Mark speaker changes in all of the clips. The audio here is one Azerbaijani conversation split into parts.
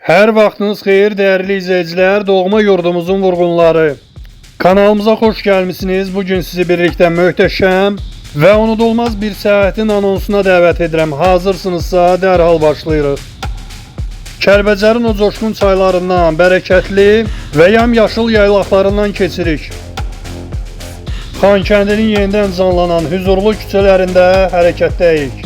Speaker 1: Hər vaxtınız xeyir değerli izleyiciler, doğma yurdumuzun vurğunları. Kanalımıza hoş gəlmisiniz. Bugün sizi birlikte möhtəşəm ve unudulmaz bir seyahatin anonsuna dəvət edirəm. Hazırsınızsa dərhal başlayırıq. Kəlbəcərin o coşkun çaylarından, bərəkətli və yamyaşıl yaylaqlarından keçirik. Xankəndinin yenidən canlanan huzurlu küçələrində hərəkətdəyik.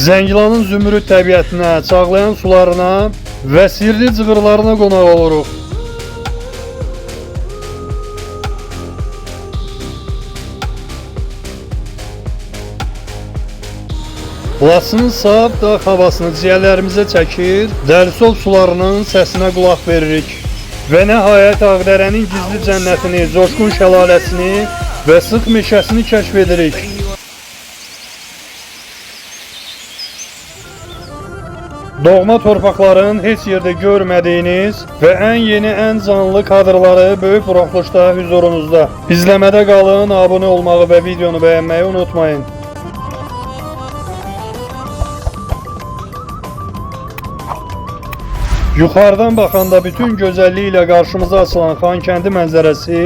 Speaker 1: Zəngilanın zümrüd təbiətinə, çağlayan sularına və sirli cığırlarına qonaq oluruq. Laçının saf dağ havasını ciyərlərimizə çəkir, Dəlisov sularının səsinə qulaq veririk. Və nəhayət Ağdərənin gizli cənnətini, coşkun şəlaləsini və sıx meşəsini kəşf edirik. Doğma torpaqların heç yerdə görmədiyiniz və ən yeni, ən canlı kadrları böyük buraxılışda huzurunuzda. İzləmədə qalın, abunə olmağı və videonu bəyənməyi unutmayın. Yuxarıdan baxanda bütün gözəlliyi ilə qarşımıza açılan Xankəndi mənzərəsi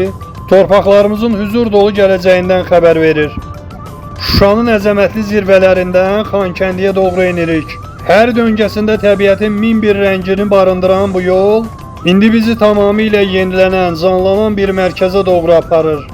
Speaker 1: torpaqlarımızın huzur dolu gələcəyindən xəbər verir. Şuşanın əzəmətli zirvələrindən Xankəndiyə doğru enirik. Hər döngəsində təbiətin min bir rəngini barındıran bu yol indi bizi tamamilə yenilənən, canlanan bir mərkəzə doğru aparır.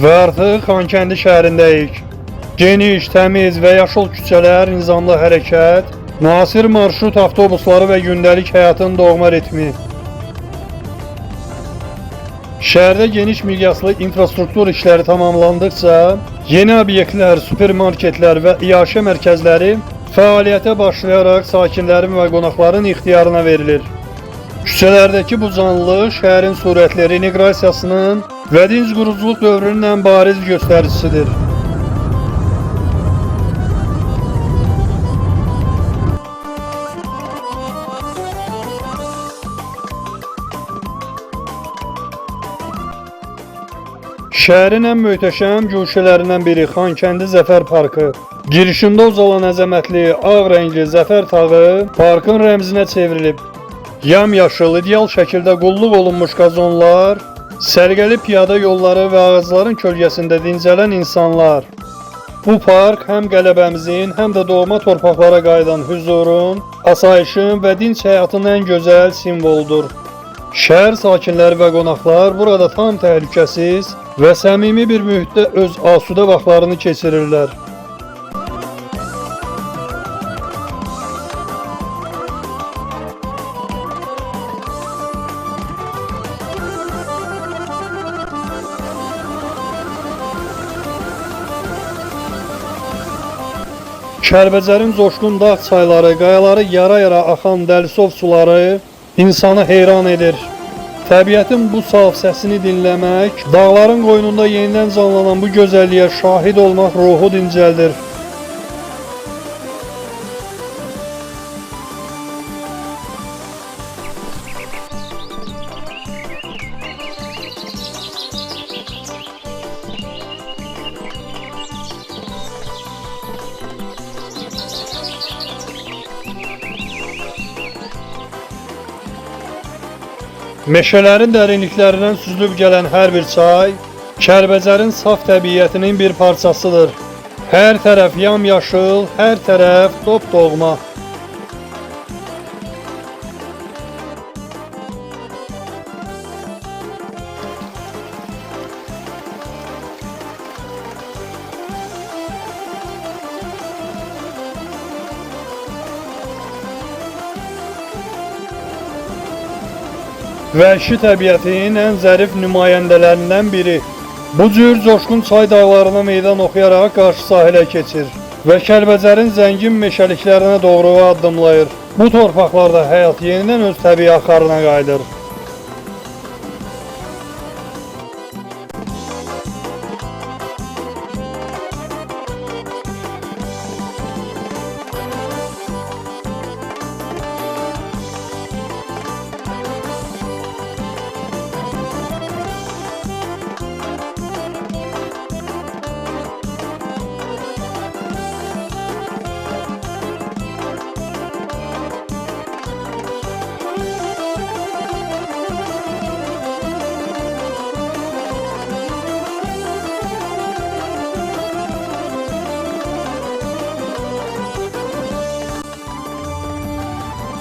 Speaker 1: Və artıq Xankəndi şəhərindəyik. Geniş, təmiz və yaşıl küçələr, nizamlı hərəkət, müasir marşrut avtobusları və gündəlik həyatın doğma ritmi. Şəhərdə geniş miqyaslı infrastruktur işləri tamamlandıqca, yeni obyektlər, supermarketlər və iaşə mərkəzləri fəaliyyətə başlayaraq sakinlərin və qonaqların ixtiyarına verilir. Küçələrdəki bu canlı şəhərin surətli renovrasiyasının və dinc quruculuq dövrünün ən bariz göstəricisidir. Şəhərin ən möhtəşəm güşələrindən biri Xankəndi Zəfər Parkı. Girişində uzalan əzəmətli ağ rəngli Zəfər tağı parkın rəmzinə çevrilib. Yamyaşıl, ideal şəkildə qulluq olunmuş qazonlar, sərgəli piyada yolları və ağacların kölgəsində dincələn insanlar. Bu park həm qələbəmizin, həm də doğma torpaqlara qayıdan huzurun, asayişin və dinc həyatın ən gözəl simvoludur. Şəhər sakinləri və qonaqlar burada tam təhlükəsiz və səmimi bir mühitdə öz asudə vaxtlarını keçirirlər. Kəlbəcərin coşkun dağ çayları, qayaları yara-yara axan Dəlisov suları insanı heyran edir. Təbiətin bu saf səsini dinləmək, dağların qoynunda yenidən canlanan bu gözəlliyə şahid olmaq ruhu dincəldir. Meşələrin dərinliklərindən süzülüb gələn hər bir çay, Kəlbəcərin saf təbiətinin bir parçasıdır. Hər tərəf yamyaşıl, hər tərəf dop-doğma. Vəhşi təbiətin ən zərif nümayəndələrindən biri. Bu cür coşkun çay dağlarına meydan oxuyaraq qarşı sahilə keçir. və Kəlbəcərin zəngin meşəliklərinə doğru addımlayır. Bu torpaqlarda həyat yenidən öz təbii axarına qayıdır.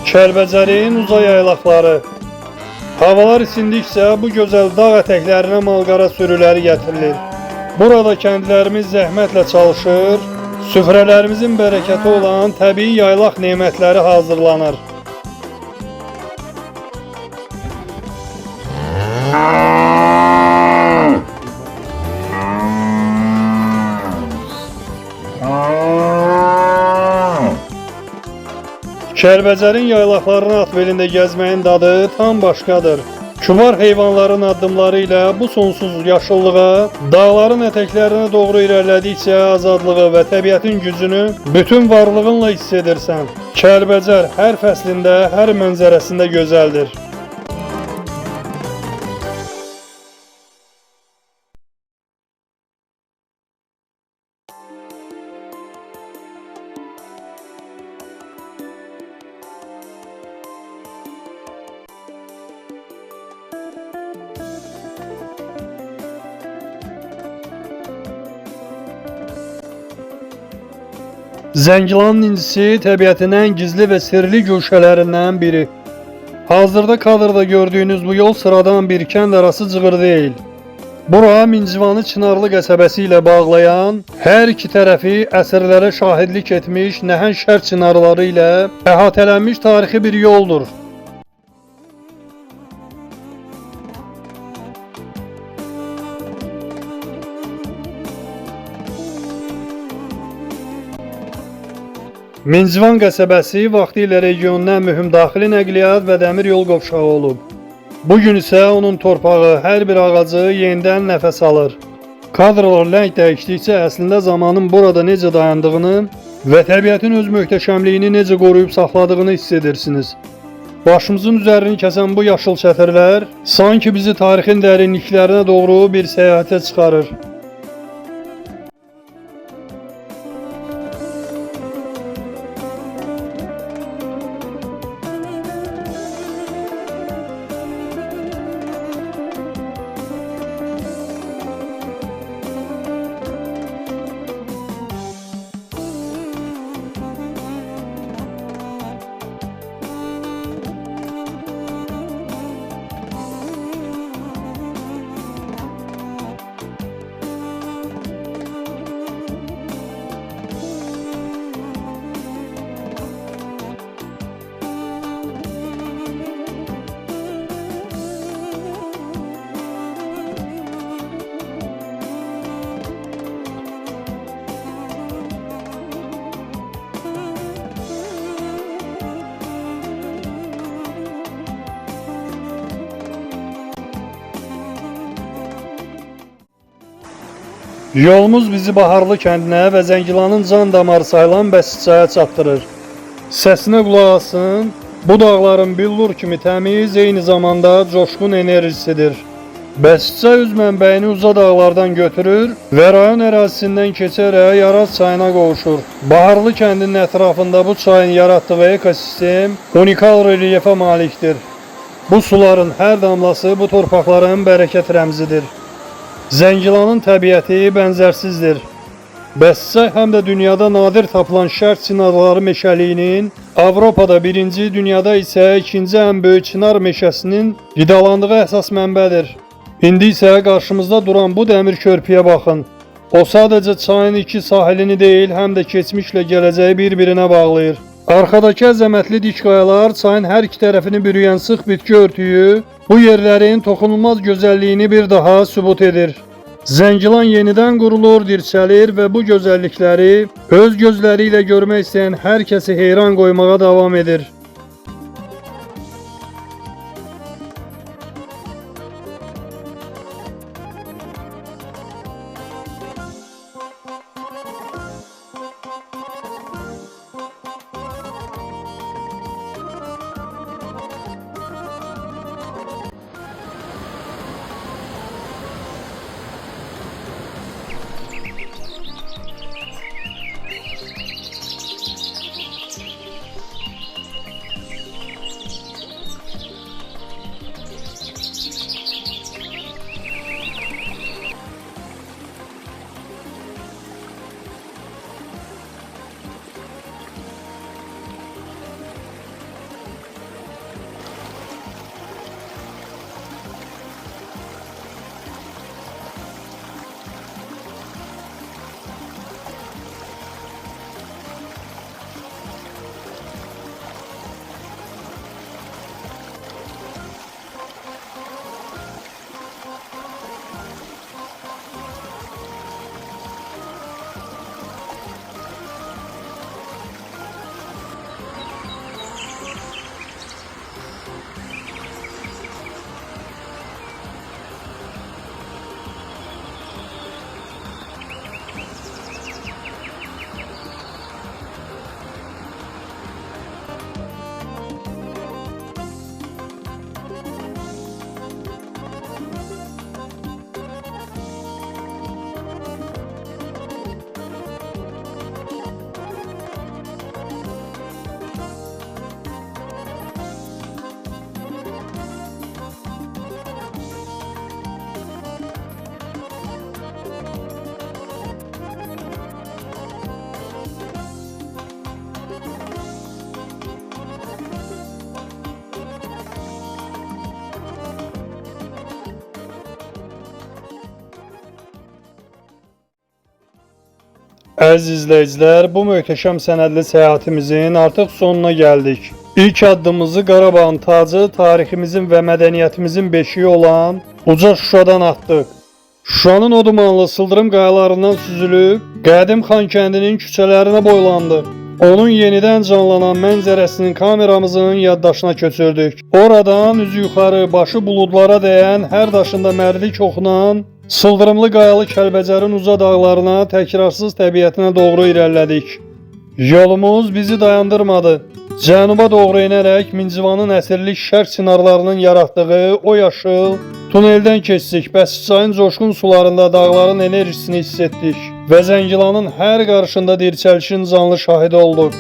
Speaker 1: Kəlbəcərin uzay yaylaqları. Havalar isindikcə bu gözəl dağ ətəklərinə malqara sürüləri gətirilir. Burada kəndlərimiz zəhmətlə çalışır, süfrələrimizin bərəkəti olan təbii yaylaq nemətləri hazırlanır. Kəlbəcərin yaylaqlarını at belində gəzməyin dadı tam başqadır. Kübar heyvanların addımları ilə bu sonsuz yaşıllığa, dağların ətəklərinə doğru irəlilədikcə azadlığı və təbiətin gücünü bütün varlığınla hiss edirsən. Kəlbəcər hər fəslində, hər mənzərəsində gözəldir. Zəngilanın incisi təbiətin ən gizli və sirli güşələrindən biri. Hazırda kadrda gördüyünüz bu yol sıradan bir kənd arası cığır deyil. Bura Mincivanı Çınarlı qəsəbəsi ilə bağlayan, hər iki tərəfi əsrlərə şahidlik etmiş nəhəng şər çınarları ilə əhatələnmiş tarixi bir yoldur. Mincivan qəsəbəsi vaxtilə regionun ən mühüm daxili nəqliyyat və dəmir yol qovşağı olub. Bugün isə onun torpağı hər bir ağacı yenidən nəfəs alır. Kadrlar ləng dəyişdikcə əslində zamanın burada necə dayandığını və təbiətin öz möhtəşəmliyini necə qoruyub saxladığını hiss edirsiniz. Başımızın üzərini kəsən bu yaşıl çətirlər sanki bizi tarixin dərinliklərinə doğru bir səyahətə çıxarır. Yolumuz bizi Baharlı kəndinə və Zəngilanın can damarı sayılan Bəsicaya çatdırır. Səsinə qulaq asın, bu dağların billur kimi təmiz, eyni zamanda coşqun enerjisidir. Bəsicə öz mənbəyini uca dağlardan götürür və rayon ərazisindən keçərək Yaraz çayına qovuşur. Baharlı kəndinin ətrafında bu çayın yaratdığı ekosistem unikal relyefə malikdir. Bu suların hər damlası bu torpaqların bərəkət rəmzidir. Zəngilanın təbiəti bənzərsizdir. Bəsicə həm də dünyada nadir tapılan şər çinarları meşəliyinin, Avropada birinci, dünyada isə ikinci ən böyük çınar meşəsinin qidalandığı əsas mənbədir. İndi isə qarşımızda duran bu dəmir körpüyə baxın. O sadəcə çayın iki sahilini deyil, həm də keçmişlə gələcəyi bir-birinə bağlayır. Arxadakı əzəmətli dik qayalar çayın hər iki tərəfini bürüyən sıx bitki örtüyü bu yerlərin toxunulmaz gözəlliyini bir daha sübut edir. Zəngilan yenidən qurulur, dirçəlir və bu gözəllikləri öz gözləri ilə görmək istəyən hər kəsi heyran qoymağa davam edir. Əziz izləyicilər, bu möhtəşəm sənədli səyahətimizin artıq sonuna gəldik. İlk addımımızı Qarabağın tacı, tariximizin və mədəniyyətimizin beşiği olan uca Şuşadan atdıq. Şuşanın o dumanlı sıldırım qayalarından süzülüb, qədim Xankəndinin küçələrinə boylandıq. Onun yenidən canlanan mənzərəsinin kameramızın yaddaşına köçürdük. Oradan üzü yuxarı, başı buludlara dəyən, hər daşında mərdlik oxunan, sıldırımlı qayalı Kəlbəcərin uca dağlarına, təkrarsız təbiətinə doğru irəlilədik. Yolumuz bizi dayandırmadı. Cənuba doğru inərək Mincivanın əsirlik şərq çinarlarının yaratdığı o yaşıl tuneldən keçdik. Bəsçayın coşqun sularında dağların enerjisini hiss etdik və Zəngilanın hər qarışında dirçəlişin canlı şahidi olduq.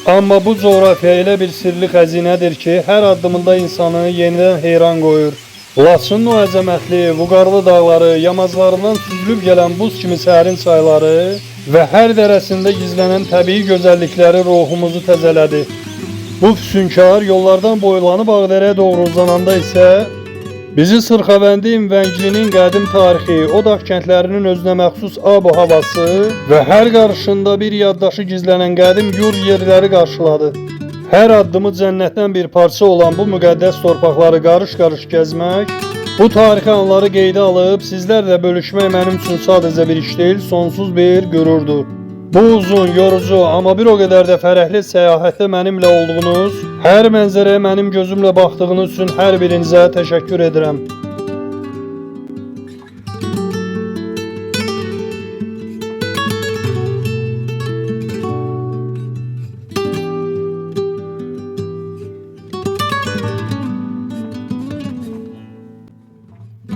Speaker 1: Amma bu coğrafiya elə bir sirli xəzinədir ki, hər addımında insanı yenidən heyran qoyur. Laçının o əzəmətli, vüqarlı dağları, yamaclarından süzülüb gələn buz kimi sərin çayları və hər dərəsində gizlənən təbii gözəllikləri ruhumuzu təzələdi. Bu füsunkar yollardan boylanıb Ağdərəyə doğru uzananda isə bizi Sırxavəndin, Vəngilinin qədim tarixi, o dağ kəndlərinin özünə məxsus ab-ı havası və hər qarışında bir yaddaşı gizlənən qədim yurd yerləri qarşıladı. Hər addımı cənnətdən bir parça olan bu müqəddəs torpaqları qarış-qarış gəzmək, bu tarixi anları qeydə alıb sizlərlə bölüşmək mənim üçün sadəcə bir iş deyil, sonsuz bir qürurdur. Bu uzun, yorucu, amma bir o qədər də fərəhli səyahətdə mənimlə olduğunuz, hər mənzərəyə mənim gözümlə baxdığınız üçün hər birinizə təşəkkür edirəm.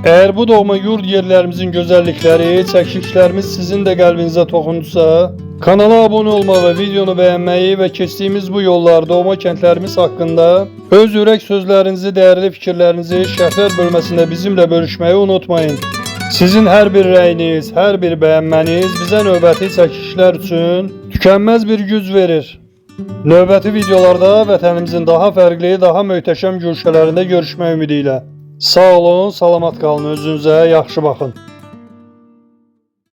Speaker 1: Əgər bu doğma yurd yerlərimizin gözəllikləri, çəkişlərimiz sizin də qəlbinizə toxundusa, kanala abunə olmağı, videonu bəyənməyi və keçdiyimiz bu yollar, doğma kəndlərimiz haqqında öz ürək sözlərinizi, dəyərli fikirlərinizi şərhlər bölməsində bizimlə bölüşməyi unutmayın. Sizin hər bir rəyiniz, hər bir bəyənməniz bizə növbəti çəkişlər üçün tükənməz bir güc verir. Növbəti videolarda vətənimizin daha fərqli, daha möhtəşəm güşələrində görüşmək ümidi ilə. Sağ olun, salamat qalın, özünüzə yaxşı baxın.